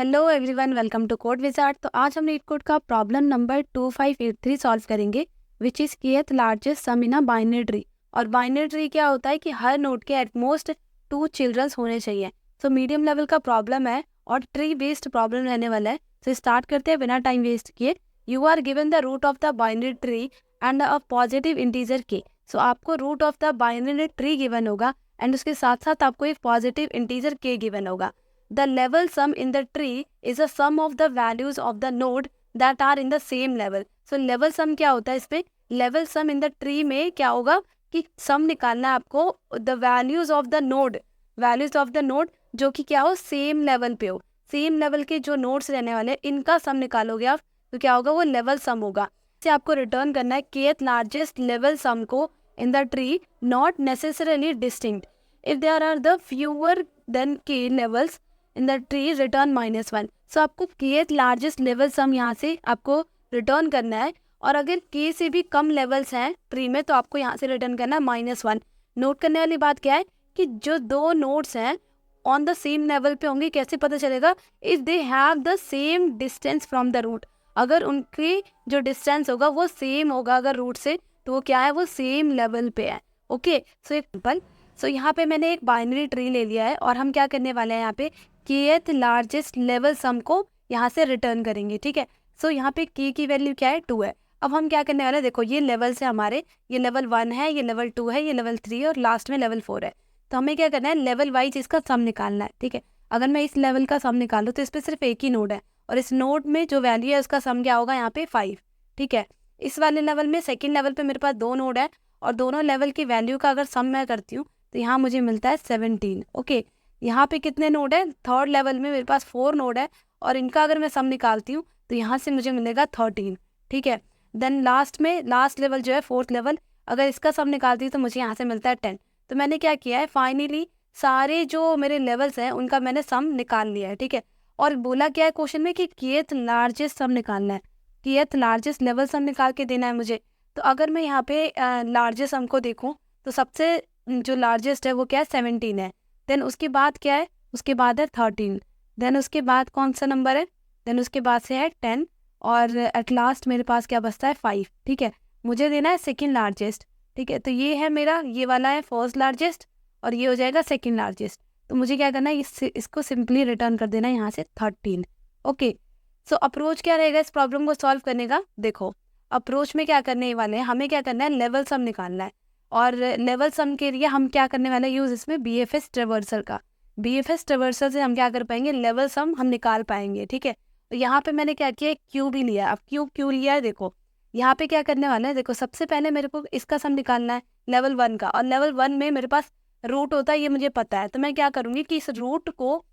Hello everyone, welcome to Code Wizard. तो आज हम नीट कोड का प्रॉब्लम नंबर 2583 सॉल्व करेंगे, which is kth largest sum in a binary tree. और binary tree क्या होता है कि हर नोड के एटमोस्ट 2 चिल्ड्रंस होने चाहिए। सो मीडियम लेवल का प्रॉब्लम है और ट्री बेस्ड प्रॉब्लम रहने वाला है। तो स्टार्ट करते हैं बिना टाइम वेस्ट किए। You are given the root of the binary tree and a positive integer K. So आपको root of the binary tree given होगा एंड उसके साथ साथ आपको एक पॉजिटिव इंटीजर के गिवन होगा। The level sum in the tree is a sum of the values of the node that are in the same level. So level sum क्या होता है इस पे? Level sum in the tree में क्या होगा कि sum निकालना है आपको the values of the node जो कि क्या हो same level पे हो। same level के जो nodes रहने वाले हैं इनका sum निकालोगे आप तो क्या होगा, वो level sum होगा। इसे आपको रिटर्न करना है kth largest level sum को in the tree not necessarily distinct. If there are the fewer than k levels in the tree return -1। सो आपको kth लार्जेस्ट लेवल सम यहाँ से आपको रिटर्न करना है, और अगर k से भी कम लेवल्स हैं ट्री में तो आपको यहाँ से रिटर्न करना है -1। नोट करने वाली बात क्या है कि जो दो नोड्स हैं ऑन द सेम लेवल पे होंगे, कैसे पता चलेगा? If they have the same distance from the root. अगर उनकी जो डिस्टेंस होगा वो सेम होगा अगर रूट से, तो वो क्या है, वो सेम लेवल पे है। ओके, सो एग्जाम्पल, सो यहाँ पे मैंने एक बाइनरी ट्री ले लिया है और हम क्या करने वाले हैं यहाँ पे kth लार्जेस्ट लेवल सम को यहाँ से रिटर्न करेंगे। ठीक है, सो यहाँ पे k की वैल्यू क्या है, 2 है। अब हम क्या करने वाले हैं, देखो ये लेवल्स है हमारे, ये लेवल 1 है, ये लेवल 2 है, ये लेवल 3 है और लास्ट में लेवल 4 है। तो हमें क्या करना है, लेवल वाइज इसका सम निकालना है। ठीक है, अगर मैं इस लेवल का सम निकालूँ तो इस पर सिर्फ एक ही नोड है और इस नोड में जो वैल्यू है उसका सम क्या होगा, यहाँ पे 5। ठीक है, इस वाले लेवल में सेकेंड लेवल पे मेरे पास 2 नोड है और दोनों लेवल की वैल्यू का अगर सम मैं करती हूँ तो यहाँ मुझे मिलता है 17। ओके, यहाँ पे कितने नोड है, थर्ड लेवल में मेरे पास 4 नोड है और इनका अगर मैं सम निकालती हूँ तो यहाँ से मुझे मिलेगा 13। ठीक है, देन लास्ट में लास्ट लेवल जो है फोर्थ लेवल, अगर इसका सम निकालती हूँ तो मुझे यहाँ से मिलता है 10। तो मैंने क्या किया है, फाइनली सारे जो मेरे लेवल्स हैं उनका मैंने सम निकाल लिया है। ठीक है, और बोला क्या है क्वेश्चन में कि kth लार्जेस्ट सम निकालना है, kth लार्जेस्ट लेवल सम निकाल के देना है मुझे। तो अगर मैं यहाँ पे लार्जेस्ट सम को देखूँ तो सबसे जो लार्जेस्ट है वो क्या है, 17 है। देन उसके बाद क्या है, उसके बाद है 13। देन उसके बाद कौन सा नंबर है, देन उसके बाद से है 10 और एट लास्ट मेरे पास क्या बचता है, 5। ठीक है, मुझे देना है सेकंड लार्जेस्ट। ठीक है, तो ये है मेरा, ये वाला है फर्स्ट लार्जेस्ट और ये हो जाएगा सेकंड लार्जेस्ट। तो मुझे क्या करना है, इसको सिंपली रिटर्न कर देना है यहाँ से 13। ओके, सो अप्रोच क्या रहेगा इस प्रॉब्लम को सॉल्व करने का? देखो अप्रोच में क्या करने वाले हैं, हमें क्या करना है, लेवल सम निकालना है। और लेवल सम के लिए हम क्या करने वाले हैं, यूज इसमें BFS ट्रेवर्सल का। BFS ट्रेवर्सल से हम क्या कर पाएंगे, लेवल सम हम निकाल पाएंगे। ठीक है, तो यहाँ पे मैंने क्या किया, क्यू भी लिया। अब क्यू लिया है, देखो यहाँ पे क्या करने वाला है, देखो सबसे पहले मेरे को इसका सम निकालना है लेवल 1 का, और लेवल 1 में मेरे पास रूट होता है, ये मुझे पता है। तो मैं क्या करूँगी कि इस रूट को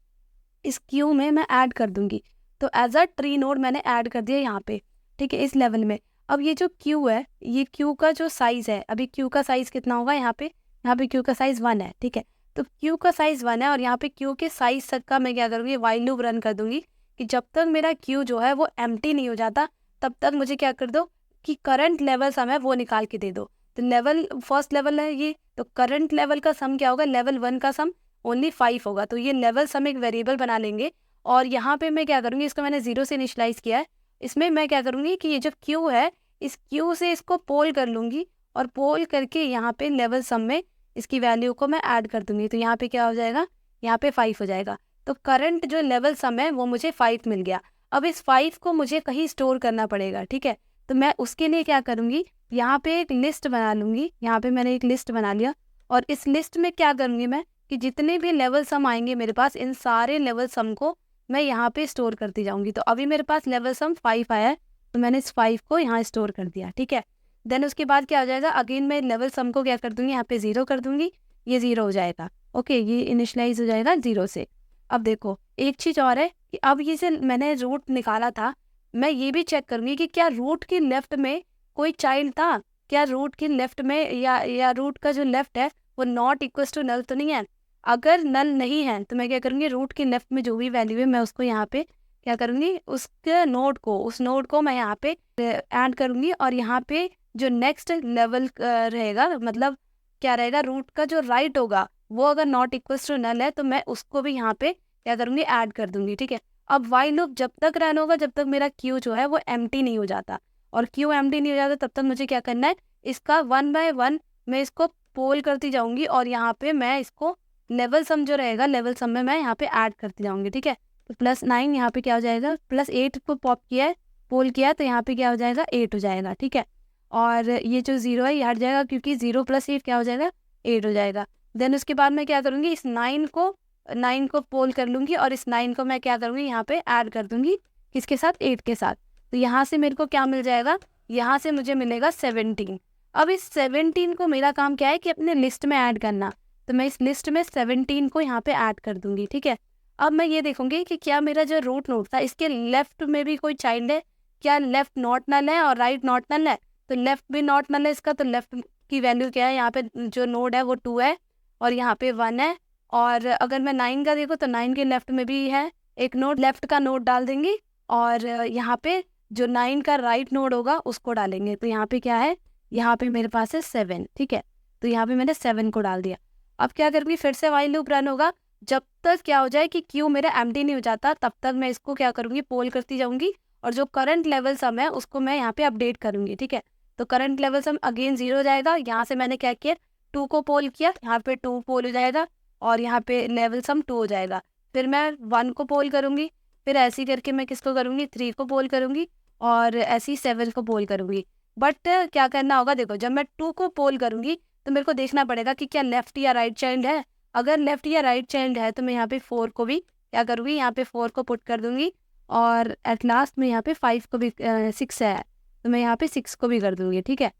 इस क्यू में मैं ऐड कर दूंगी। तो एज अ ट्री नोड मैंने ऐड कर दिया यहाँ पे। ठीक है, इस लेवल में। अब ये जो क्यू है, ये क्यू का जो साइज है, अभी क्यू का साइज कितना होगा, यहाँ पे क्यू का साइज 1 है। ठीक है, तो क्यू का साइज 1 है और यहाँ पे क्यू के साइज तक का मैं क्या करूँगी, वाइल लूप रन कर दूंगी कि जब तक मेरा क्यू जो है वो एम्प्टी नहीं हो जाता तब तक मुझे क्या कर दो कि करंट लेवल सम है वो निकाल के दे दो। तो लेवल फर्स्ट लेवल है ये, तो करंट लेवल का सम क्या होगा, लेवल 1 का सम ओनली 5 होगा। तो ये लेवल सम एक वेरिएबल बना लेंगे और यहाँ पे मैं क्या करूँगी, इसको मैंने 0 से इनिशियलाइज किया है। इसमें मैं क्या करूँगी कि ये जो क्यू है, इस क्यू से इसको पोल कर लूँगी और पोल करके यहाँ पे लेवल सम में इसकी वैल्यू को मैं ऐड कर दूँगी। तो यहाँ पे क्या हो जाएगा, यहाँ पे 5 हो जाएगा। तो करंट जो लेवल सम है वो मुझे 5 मिल गया। अब इस 5 को मुझे कहीं स्टोर करना पड़ेगा। ठीक है, तो मैं उसके लिए क्या करूँगी, यहाँ पे एक लिस्ट बना लूँगी। यहाँ पे मैंने एक लिस्ट बना लिया और इस लिस्ट में क्या करूँगी मैं कि जितने भी लेवल सम आएंगे मेरे पास, इन सारे लेवल सम को मैं यहाँ पे स्टोर करती जाऊँगी। तो अभी मेरे पास लेवल सम 5 आया है तो मैंने इस 5 को यहाँ स्टोर कर दिया। ठीक है, देन उसके बाद क्या हो जाएगा, अगेन मैं लेवल सम को क्या कर दूँगी, यहाँ पे 0 कर दूँगी, ये 0 हो जाएगा। ओके, ये इनिशलाइज हो जाएगा 0 से। अब देखो एक चीज़ और है कि अब ये से मैंने रूट निकाला था, मैं ये भी चेक करूँगी कि क्या रूट के लेफ्ट में कोई चाइल्ड था, क्या रूट के लेफ्ट में या रूट का जो लेफ्ट है वो नॉट इक्वल टू नल तो नहीं है। अगर नल नहीं है तो मैं क्या करूँगी, रूट के लेफ्ट में जो भी वैल्यू है मैं उसको यहाँ पे क्या करूँगी, उसके उस नोड को मैं यहाँ पे ऐड करूँगी और यहाँ पे जो नेक्स्ट लेवल रहेगा, मतलब क्या रहेगा, रूट का जो राइट होगा वो अगर नॉट इक्वल टू नल है तो मैं उसको भी यहाँ पे क्या करूँगी, ऐड कर दूँगी। ठीक है, अब वाइल लूप जब तक रन होगा जब तक मेरा क्यू जो है वो एम्प्टी नहीं हो जाता, और क्यू एम्प्टी नहीं हो जाता तब तक मुझे क्या करना है, इसका 1 बाय 1 मैं इसको पोल करती जाऊंगी, और यहाँ पे मैं इसको लेवल सम जो रहेगा लेवल सम में मैं यहाँ पे ऐड करती जाऊंगी, ठीक है। तो +9 यहाँ पे क्या हो जाएगा, +8 को पॉप किया है, पोल किया है, तो यहाँ पे क्या हो जाएगा 8 हो जाएगा, ठीक है। और ये जो 0 है ये हट जाएगा क्योंकि 0 + 8 क्या हो जाएगा 8 हो जाएगा। देन उसके बाद मैं क्या करूँगी, इस 9 को पोल कर लूँगी, और इस 9 को मैं क्या करूँगी यहाँ पे ऐड कर दूँगी, किसके साथ, 8 के साथ। तो यहाँ से मेरे को क्या मिल जाएगा, यहाँ से मुझे मिलेगा 17। अब इस 17 को मेरा काम क्या है कि अपने लिस्ट में ऐड करना, तो मैं इस लिस्ट में 17 को यहाँ पे ऐड कर दूँगी, ठीक है। अब मैं ये देखूँगी कि क्या मेरा जो रूट नोड था इसके लेफ्ट में भी कोई चाइल्ड है, क्या लेफ्ट नॉट नल है और राइट नॉट नल है, तो लेफ्ट भी नॉट नल है इसका, तो लेफ्ट की वैल्यू क्या है, यहाँ पे जो नोड है वो 2 है और यहाँ पे 1 है। और अगर मैं 9 का देखूँ तो 9 के लेफ्ट में भी है एक नोड, लेफ्ट का नोड डाल देंगे, और यहाँ पे जो 9 का राइट नोड होगा उसको डालेंगे। तो यहाँ पे क्या है, यहाँ पे मेरे पास है 7, ठीक है। तो यहाँ पे मैंने 7 को डाल दिया। अब क्या करूँगी, फिर से वाइल लूप रन होगा जब तक क्या हो जाए कि क्यू मेरा एम्प्टी नहीं हो जाता, तब तक मैं इसको क्या करूँगी, पोल करती जाऊँगी, और जो करंट लेवल सम है उसको मैं यहाँ पे अपडेट करूँगी, ठीक है। तो करंट लेवल सम अगेन 0 हो जाएगा। यहाँ से मैंने क्या किया, 2 को पोल किया, यहाँ पे 2 पोल हो जाएगा, और यहाँ पे लेवल सम 2 हो जाएगा। फिर मैं 1 को पोल करूँगी, फिर ऐसे करके मैं किसको करूँगी, 3 को पोल करूँगी, और ऐसी 7 को पोल करूँगी। बट क्या करना होगा, देखो जब मैं 2 को पोल करूँगी तो मेरे को देखना पड़ेगा कि क्या लेफ्ट या राइट चाइल्ड है। अगर लेफ्ट या राइट चाइल्ड है तो मैं यहाँ पे 4 को भी क्या करूँगी, यहाँ पे 4 को पुट कर दूँगी, और एट लास्ट में यहाँ पे 5 को भी 6 है तो मैं यहाँ पे 6 को भी कर दूँगी, ठीक है।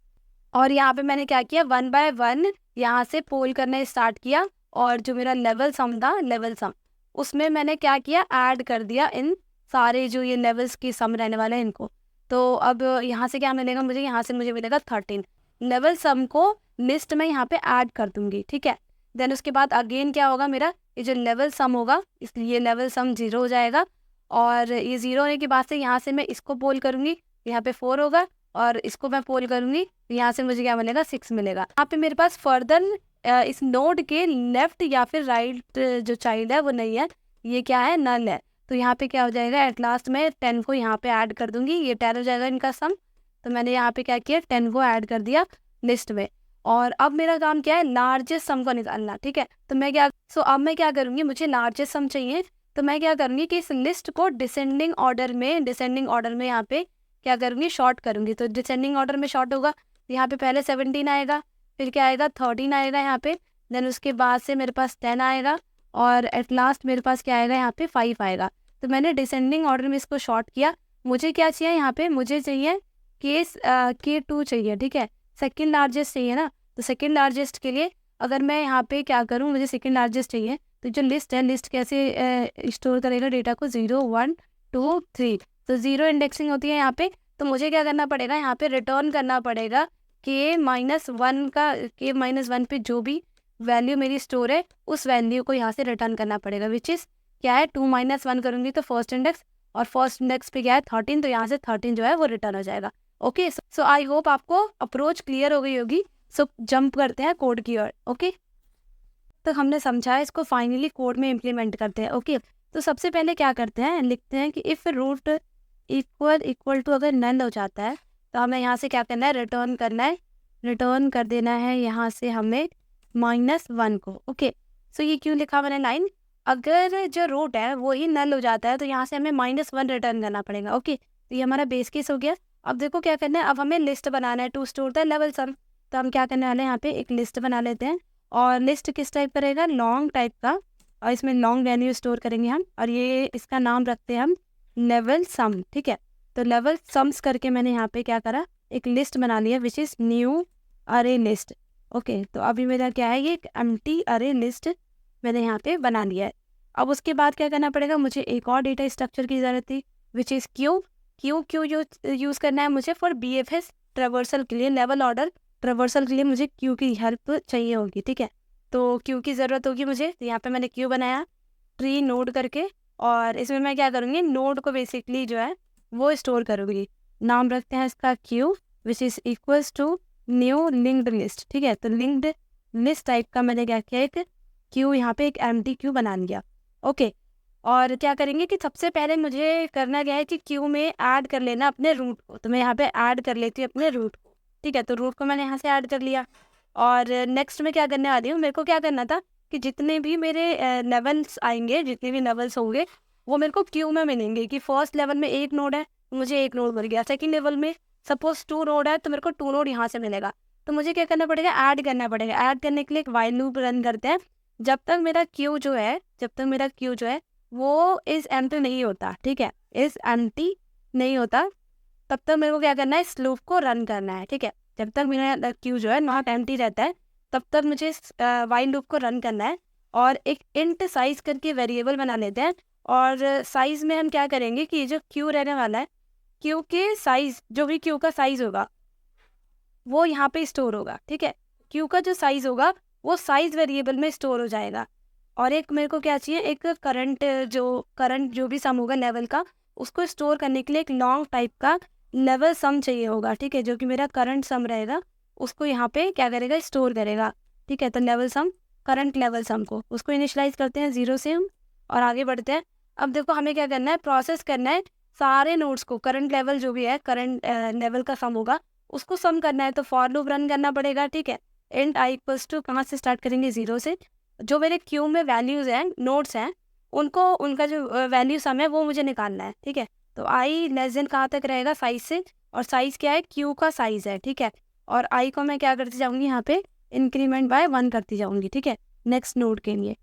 और यहाँ पे मैंने क्या किया, 1 बाय 1 यहाँ से पोल करना स्टार्ट किया, और जो मेरा लेवल सम था, लेवल सम उसमें मैंने क्या किया, ऐड कर दिया इन सारे जो ये लेवल्स के सम रहने वाले हैं इनको। तो अब यहाँ से क्या मिलेगा मुझे, यहाँ से मुझे मिलेगा 13। लेवल सम को लिस्ट में यहाँ पे ऐड कर दूंगी, ठीक है। देन उसके बाद अगेन क्या होगा, मेरा ये जो लेवल सम होगा इसलिए लेवल सम 0 हो जाएगा, और ये 0 होने के बाद से यहाँ से मैं इसको पोल करूँगी, यहाँ पे 4 होगा, और इसको मैं पोल करूँगी, यहाँ से मुझे क्या मिलेगा, 6 मिलेगा। यहाँ पे मेरे पास फर्दर इस नोड के लेफ्ट या फिर राइट जो चाइल्ड है वो नहीं है, ये क्या है, नल है। तो यहाँ पे क्या हो जाएगा, एट लास्ट में 10 को यहाँ पे ऐड कर दूंगी, ये 10 हो जाएगा इनका सम। तो मैंने यहाँ पे क्या किया, 10 को ऐड कर दिया लिस्ट में, और अब मेरा काम क्या है, लार्जेस्ट सम को निकालना, ठीक है। तो मैं क्या अब मैं क्या करूँगी, मुझे लार्जेस्ट सम चाहिए, तो मैं क्या करूँगी कि इस लिस्ट को डिसेंडिंग ऑर्डर में यहाँ पे क्या करूँगी, शॉर्ट करूँगी। तो डिसेंडिंग ऑर्डर में शॉर्ट होगा, यहाँ पे पहले 17 आएगा, फिर क्या आएगा 13 आएगा यहाँ पे, देन उसके बाद से मेरे पास 10 आएगा, और एट लास्ट मेरे पास क्या आएगा, यहाँ पे 5 आएगा। तो मैंने डिसेंडिंग ऑर्डर में इसको शॉर्ट किया। मुझे क्या चाहिए, यहाँ पे मुझे चाहिए K2 चाहिए, ठीक है, सेकेंड लार्जेस्ट चाहिए ना। तो सेकेंड लार्जेस्ट के लिए अगर मैं यहाँ पे क्या करूँ, मुझे सेकेंड लार्जेस्ट चाहिए, तो जो लिस्ट है, लिस्ट कैसे स्टोर करेगा डेटा को, 0 1 2 3, तो 0 इंडेक्सिंग होती है यहाँ पे। तो मुझे क्या करना पड़ेगा, यहाँ पे रिटर्न करना पड़ेगा K-1 पे जो भी वैल्यू मेरी स्टोर है उस वैल्यू को यहाँ से रिटर्न करना पड़ेगा, विच इज़ क्या है 2 - 1 करूँगी तो फर्स्ट इंडेक्स, और फर्स्ट इंडेक्स पे क्या है 13, तो यहाँ से 13 जो है वो रिटर्न हो जाएगा। ओके, सो आई होप आपको अप्रोच क्लियर हो गई होगी। सो जंप करते हैं कोड की ओर। ओके, तो हमने समझा है, इसको फाइनली कोड में इम्प्लीमेंट करते हैं। ओके, तो सबसे पहले क्या करते हैं, लिखते हैं कि इफ़ रूट इक्वल टू अगर नल हो जाता है तो हमें यहाँ से क्या करना है, रिटर्न करना है, रिटर्न कर देना है यहाँ से हमें -1 को। ओके, सो ये क्यों लिखा मैंने लाइन, अगर जो रूट है वो ही नल हो जाता है तो यहाँ से हमें -1 रिटर्न करना पड़ेगा। ओके, तो ये हमारा बेस केस हो गया। अब देखो क्या करना है, अब हमें लिस्ट बनाना है टू स्टोर द लेवल सम। तो हम क्या करने वाले हैं, यहाँ पे एक लिस्ट बना लेते हैं, और लिस्ट किस टाइप का रहेगा, लॉन्ग टाइप का, और इसमें लॉन्ग वैल्यू स्टोर करेंगे हम, और ये इसका नाम रखते हैं हम लेवल सम, ठीक है। तो लेवल सम्स करके मैंने यहाँ पे क्या करा, एक लिस्ट बना लिया विच इज़ न्यू अरे लिस्ट। ओके, तो अभी मेरा क्या है, ये एक एम्प्टी अरे लिस्ट मैंने यहाँ पे बना लिया है। अब उसके बाद क्या करना पड़ेगा, मुझे एक और डेटा स्ट्रक्चर की ज़रूरत थी विच इज़ क्यू यूज़ करना है मुझे फॉर BFS ट्रेवर्सल के लिए, लेवल ऑर्डर ट्रेवर्सल के लिए मुझे क्यू की हेल्प चाहिए होगी, ठीक है। तो क्यू की ज़रूरत होगी मुझे, तो यहाँ पे मैंने क्यू बनाया ट्री नोड करके, और इसमें मैं क्या करूँगी, नोड को बेसिकली जो है वो स्टोर करूँगी। नाम रखते हैं इसका Q which is equals to new linked list, ठीक है। तो लिंक्ड लिस्ट टाइप का मैंने क्या किया, एक क्यू यहाँ पे एक एम्प्टी क्यू बना लिया। ओके, और क्या करेंगे कि सबसे पहले मुझे करना क्या है कि क्यू में ऐड कर लेना अपने रूट को। तो मैं यहाँ पे ऐड कर लेती हूँ अपने रूट को, ठीक है। तो रूट को मैंने यहाँ से ऐड कर लिया। और नेक्स्ट में क्या करने वाली हूँ, मेरे को क्या करना था कि जितने भी मेरे लेवल्स आएंगे, जितने भी लेवल्स होंगे, वो मेरे को क्यू में मिलेंगे। कि फर्स्ट लेवल में एक नोड है, मुझे एक नोड मिल गया। सेकंड लेवल में सपोज 2 नोड है, तो मेरे को 2 नोड यहाँ से मिलेगा। तो मुझे क्या करना पड़ेगा, ऐड करना पड़ेगा। ऐड करने के लिए एक वाइल लूप रन करते हैं। जब तक मेरा क्यू जो है वो इज एम्प्टी नहीं होता, ठीक है, इज एम्प्टी नहीं होता, तब तक मेरे को क्या करना है, इस लूप को रन करना है, ठीक है। जब तक मेरा क्यू जो है नॉट एम्प्टी रहता है, तब तक मुझे इस वाइल लूप को रन करना है। और एक इंट साइज करके वेरिएबल बना लेते हैं। और साइज में हम क्या करेंगे कि जो क्यू रहने वाला है, क्यू के साइज, जो भी क्यू का साइज होगा वो यहाँ पे स्टोर होगा, ठीक है। क्यू का जो साइज होगा वो साइज वेरिएबल में स्टोर हो जाएगा। और एक मेरे को क्या चाहिए, एक करंट जो भी सम होगा लेवल का, उसको स्टोर करने के लिए एक लॉन्ग टाइप का लेवल सम चाहिए होगा, ठीक है। जो कि मेरा करंट सम रहेगा, उसको यहाँ पे क्या करेगा, स्टोर करेगा, ठीक है। तो लेवल सम, करंट लेवल सम को उसको इनिशलाइज करते हैं 0 से हम, और आगे बढ़ते हैं। अब देखो हमें क्या करना है, प्रोसेस करना है सारे नोड्स को। करंट लेवल जो भी है, करंट लेवल का सम होगा, उसको सम करना है। तो फॉर लूप रन करना पड़ेगा, ठीक है। इंट आई इक्वल्स टू, कहाँ से स्टार्ट करेंगे, 0 से। जो मेरे क्यू में वैल्यूज हैं, नोड्स हैं, उनको, उनका जो वैल्यू सम है वो मुझे निकालना है, ठीक है। तो आई लेस देन कहाँ तक रहेगा, साइज से। और साइज क्या है, क्यू का साइज है, ठीक है। और आई को मैं क्या करती जाऊंगी, यहाँ पे इंक्रीमेंट बाय 1 करती जाऊंगी, ठीक है, नेक्स्ट नोड के लिए।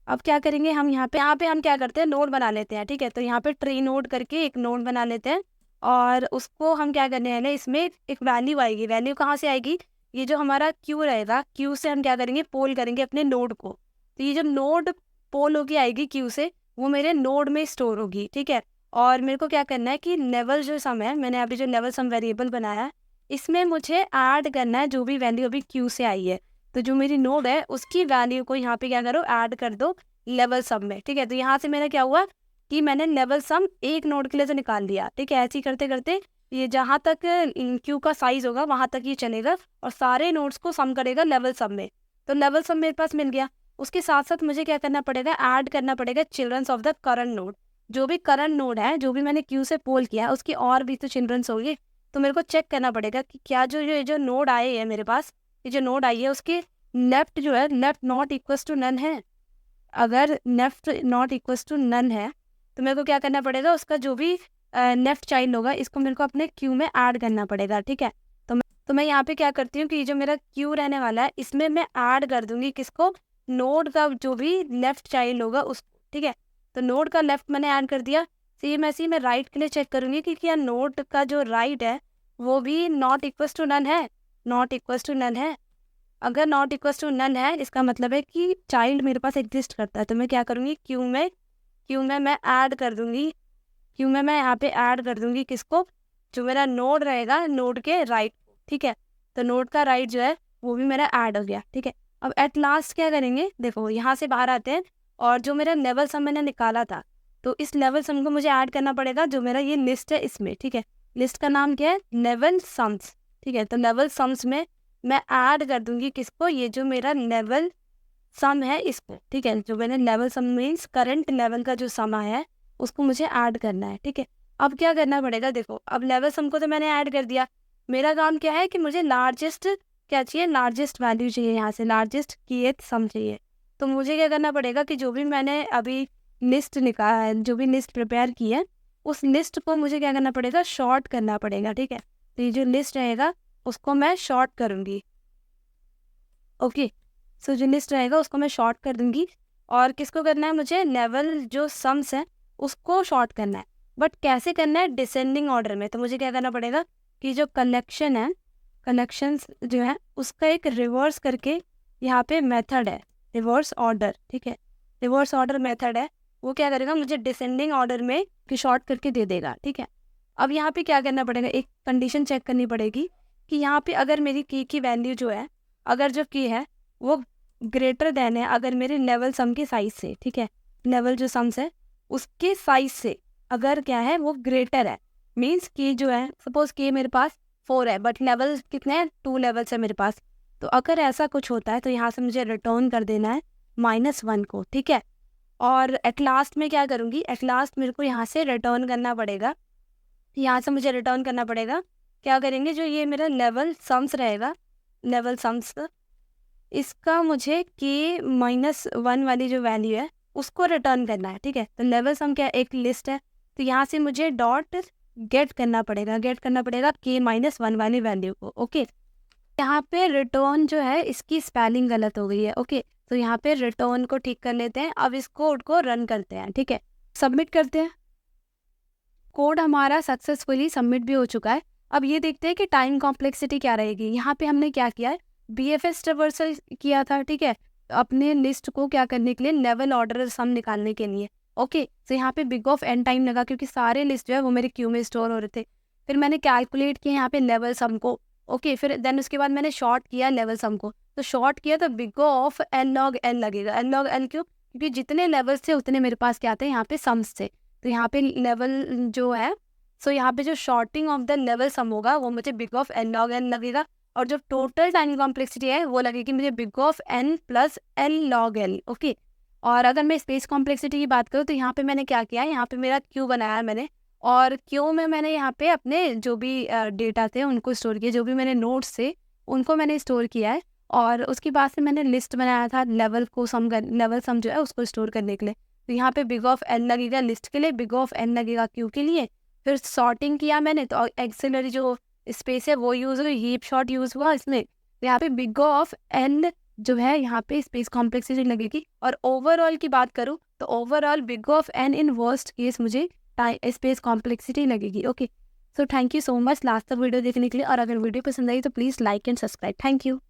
अब क्या करेंगे हम, यहाँ पे हम क्या करते हैं, नोड बना लेते हैं, ठीक है। तो यहाँ पे ट्री नोड करके एक नोड बना लेते हैं। और उसको हम क्या करने वाले हैं, इसमें एक वैल्यू आएगी। वैल्यू कहाँ से आएगी, ये जो हमारा क्यू रहेगा, क्यू से हम क्या करेंगे, पोल करेंगे अपने नोड को। तो ये जब नोड पोल होगी आएगी क्यू से, वो मेरे नोड में स्टोर होगी, ठीक है। और मेरे को क्या करना है कि लेवल जो सम है, मैंने अभी जो लेवल सम वेरिएबल बनाया है, इसमें मुझे ऐड करना है जो भी वैल्यू अभी क्यू से आई है। तो जो मेरी नोड है उसकी वैल्यू को यहाँ पे क्या करो, ऐड कर दो लेवल सम में, ठीक है। तो यहाँ से मेरा क्या हुआ कि मैंने लेवल सम एक नोड के लिए तो निकाल लिया, ठीक है। ऐसे ही करते करते ये जहाँ तक क्यू का साइज होगा वहाँ तक ये चलेगा, और सारे नोड्स को सम करेगा लेवल सम में। तो लेवल सम मेरे पास मिल गया। उसके साथ साथ मुझे क्या करना पड़ेगा, ऐड करना पड़ेगा childrens of the current node. जो भी करंट नोड है, जो भी मैंने क्यू से पोल किया है, उसकी और भी तो चिल्ड्रंस होगी। तो मेरे को चेक करना पड़ेगा कि क्या जो नोड आए हैं मेरे पास, ये जो नोड आई है उसके लेफ्ट जो है, left not equals to none है। अगर left not equals to none है, तो मेरे को क्या करना पड़ेगा, उसका जो भी लेफ्ट चाइल्ड होगा, इसको मेरे को अपने क्यू में ऐड करना पड़ेगा, ठीक है। तो मैं यहाँ पे क्या करती हूँ कि ये जो मेरा क्यू रहने वाला है, इसमें मैं ऐड कर दूंगी किसको, नोड का जो भी लेफ्ट चाइल्ड होगा उसको, ठीक है। तो नोड का लेफ्ट मैंने ऐड कर दिया। सेम ऐसे ही मैं राइट के लिए चेक करूंगी कि क्या नोड का जो राइट है वो भी नॉट इक्वल्स टू नन है, नॉट इक्वल्स टू नन है। अगर नॉट इक्वल्स टू नन है, इसका मतलब है कि चाइल्ड मेरे पास एग्जिस्ट करता है। तो मैं क्या करूँगी, क्यू में मैं ऐड कर दूंगी, क्यू में मैं यहाँ पे ऐड कर दूंगी किसको, जो मेरा नोड रहेगा, नोड के राइट, ठीक है। तो नोड का राइट जो है वो भी मेरा ऐड हो गया, ठीक है। अब एट लास्ट क्या करेंगे, देखो यहाँ से बाहर आते हैं, और जो मेरा लेवल सम मैंने निकाला था, तो इस लेवल सम को मुझे ऐड करना पड़ेगा जो मेरा ये लिस्ट है इसमें, ठीक है। लिस्ट का नाम क्या है, लेवल सम्स, ठीक है। तो लेवल सम्स में मैं ऐड कर दूंगी किसको, ये जो मेरा लेवल सम है इसको, ठीक है। जो मैंने लेवल सम मीन्स करंट लेवल का जो सम है उसको मुझे ऐड करना है, ठीक है। अब क्या करना पड़ेगा, देखो अब लेवल सम को तो मैंने ऐड कर दिया। मेरा काम क्या है कि मुझे लार्जेस्ट क्या चाहिए, लार्जेस्ट वैल्यू चाहिए, यहाँ से लार्जेस्ट कीथ सम चाहिए। तो मुझे क्या करना पड़ेगा कि जो भी मैंने अभी लिस्ट निकाला है, जो भी लिस्ट प्रिपेयर की है, उस लिस्ट को मुझे क्या करना पड़ेगा, शॉर्ट करना पड़ेगा, ठीक है। तो ये जो लिस्ट रहेगा उसको मैं शॉर्ट करूँगी, ओके। सो जो लिस्ट रहेगा उसको मैं शॉर्ट कर दूंगी। और किसको करना है, मुझे लेवल जो सम्स है उसको शॉर्ट करना है। बट कैसे करना है, डिसेंडिंग ऑर्डर में। तो मुझे क्या करना पड़ेगा कि जो कलेक्शन है, कलेक्शंस जो है उसका एक रिवर्स करके यहाँ पे मेथड है, रिवर्स ऑर्डर, ठीक है। रिवर्स ऑर्डर मेथड है, वो क्या करेगा, मुझे डिसेंडिंग ऑर्डर में कि शॉर्ट करके दे देगा, ठीक है। अब यहाँ पे क्या करना पड़ेगा, एक कंडीशन चेक करनी पड़ेगी कि यहाँ पे अगर मेरी की वैल्यू जो है, अगर जो की है वो ग्रेटर देन है अगर मेरे लेवल सम के साइज से, ठीक है। लेवल जो सम्स है उसके साइज से अगर क्या है वो ग्रेटर है, मीन्स के जो है, सपोज के मेरे पास 4 है बट लेवल कितने हैं, 2 लेवल्स है मेरे पास। तो अगर ऐसा कुछ होता है तो यहाँ से मुझे रिटर्न कर देना है -1 को, ठीक है। और एट लास्ट में क्या करूँगी, एट लास्ट मेरे को यहाँ से रिटर्न करना पड़ेगा, यहाँ से मुझे रिटर्न करना पड़ेगा। क्या करेंगे, जो ये मेरा लेवल सम्स रहेगा, लेवल सम्स, इसका मुझे k-1 वाली जो वैल्यू है उसको रिटर्न करना है, ठीक है। तो लेवल सम क्या है, एक लिस्ट है, तो यहाँ से मुझे डॉट गेट करना पड़ेगा k-1 वाली वैल्यू को, ओके। यहाँ पे रिटर्न जो है इसकी स्पेलिंग गलत हो गई है, ओके। तो यहाँ पे रिटर्न को ठीक कर लेते हैं। अब इस कोड को रन करते हैं, ठीक है, सबमिट करते हैं। कोड हमारा सक्सेसफुली सबमिट भी हो चुका है। अब ये देखते हैं कि टाइम कॉम्प्लेक्सिटी क्या रहेगी। यहाँ पे हमने क्या किया है, BFS ट्रावर्सल किया था, ठीक है, अपने लिस्ट को क्या करने के लिए, लेवल ऑर्डर सम निकालने के लिए, ओके। तो यहाँ पे बिग ऑफ एन टाइम लगा क्योंकि सारे लिस्ट जो है वो मेरे क्यू में स्टोर हो रहे थे। फिर मैंने कैलकुलेट किया यहाँ पे लेवल सम को, ओके। फिर देन उसके बाद मैंने शॉर्ट किया लेवल सम को, तो शॉर्ट किया तो big of N log N लगेगा। एन लॉग एन क्यों, क्योंकि जितने लेवल्स थे उतने मेरे पास क्या थे, यहाँ पे सम्स थे। तो यहाँ पे लेवल जो है, सो यहाँ पे जो sorting of the level sum होगा वो मुझे big of N log N लगेगा, और जो टोटल टाइम कॉम्प्लेक्सिटी है वो लगेगी मुझे big of N plus L log L, okay. और अगर मैं स्पेस कॉम्प्लेक्सिटी की बात करूँ तो यहाँ पे मैंने क्या किया है, यहाँ पे मेरा क्यू बनाया है मैंने, और क्यू में मैंने यहाँ पे अपने जो भी डेटा थे उनको स्टोर किया, जो भी मैंने नोट्स थे उनको मैंने स्टोर किया है। और उसके बाद से मैंने लिस्ट बनाया था लेवल को सम कर, लेवल सम जो है उसको स्टोर करने के लिए। तो यहाँ पे बिग ऑफ एन लगेगा लिस्ट के लिए, बिग ऑफ एन लगेगा क्यू के लिए। फिर सॉर्टिंग किया मैंने तो एक्सिलरी जो स्पेस है वो यूज़ हुई, हीप शॉट यूज़ हुआ इसमें। तो यहाँ पे बिग ऑफ एन जो है यहाँ पे स्पेस कॉम्प्लेक्सिटी लगेगी। और ओवरऑल की बात करूँ तो overall big of N in worst case मुझे स्पेस कॉम्प्लेक्सिटी लगेगी, okay. So thank you so much last तक वीडियो देखने के लिए, और अगर वीडियो पसंद आई तो please like and subscribe. Thank you.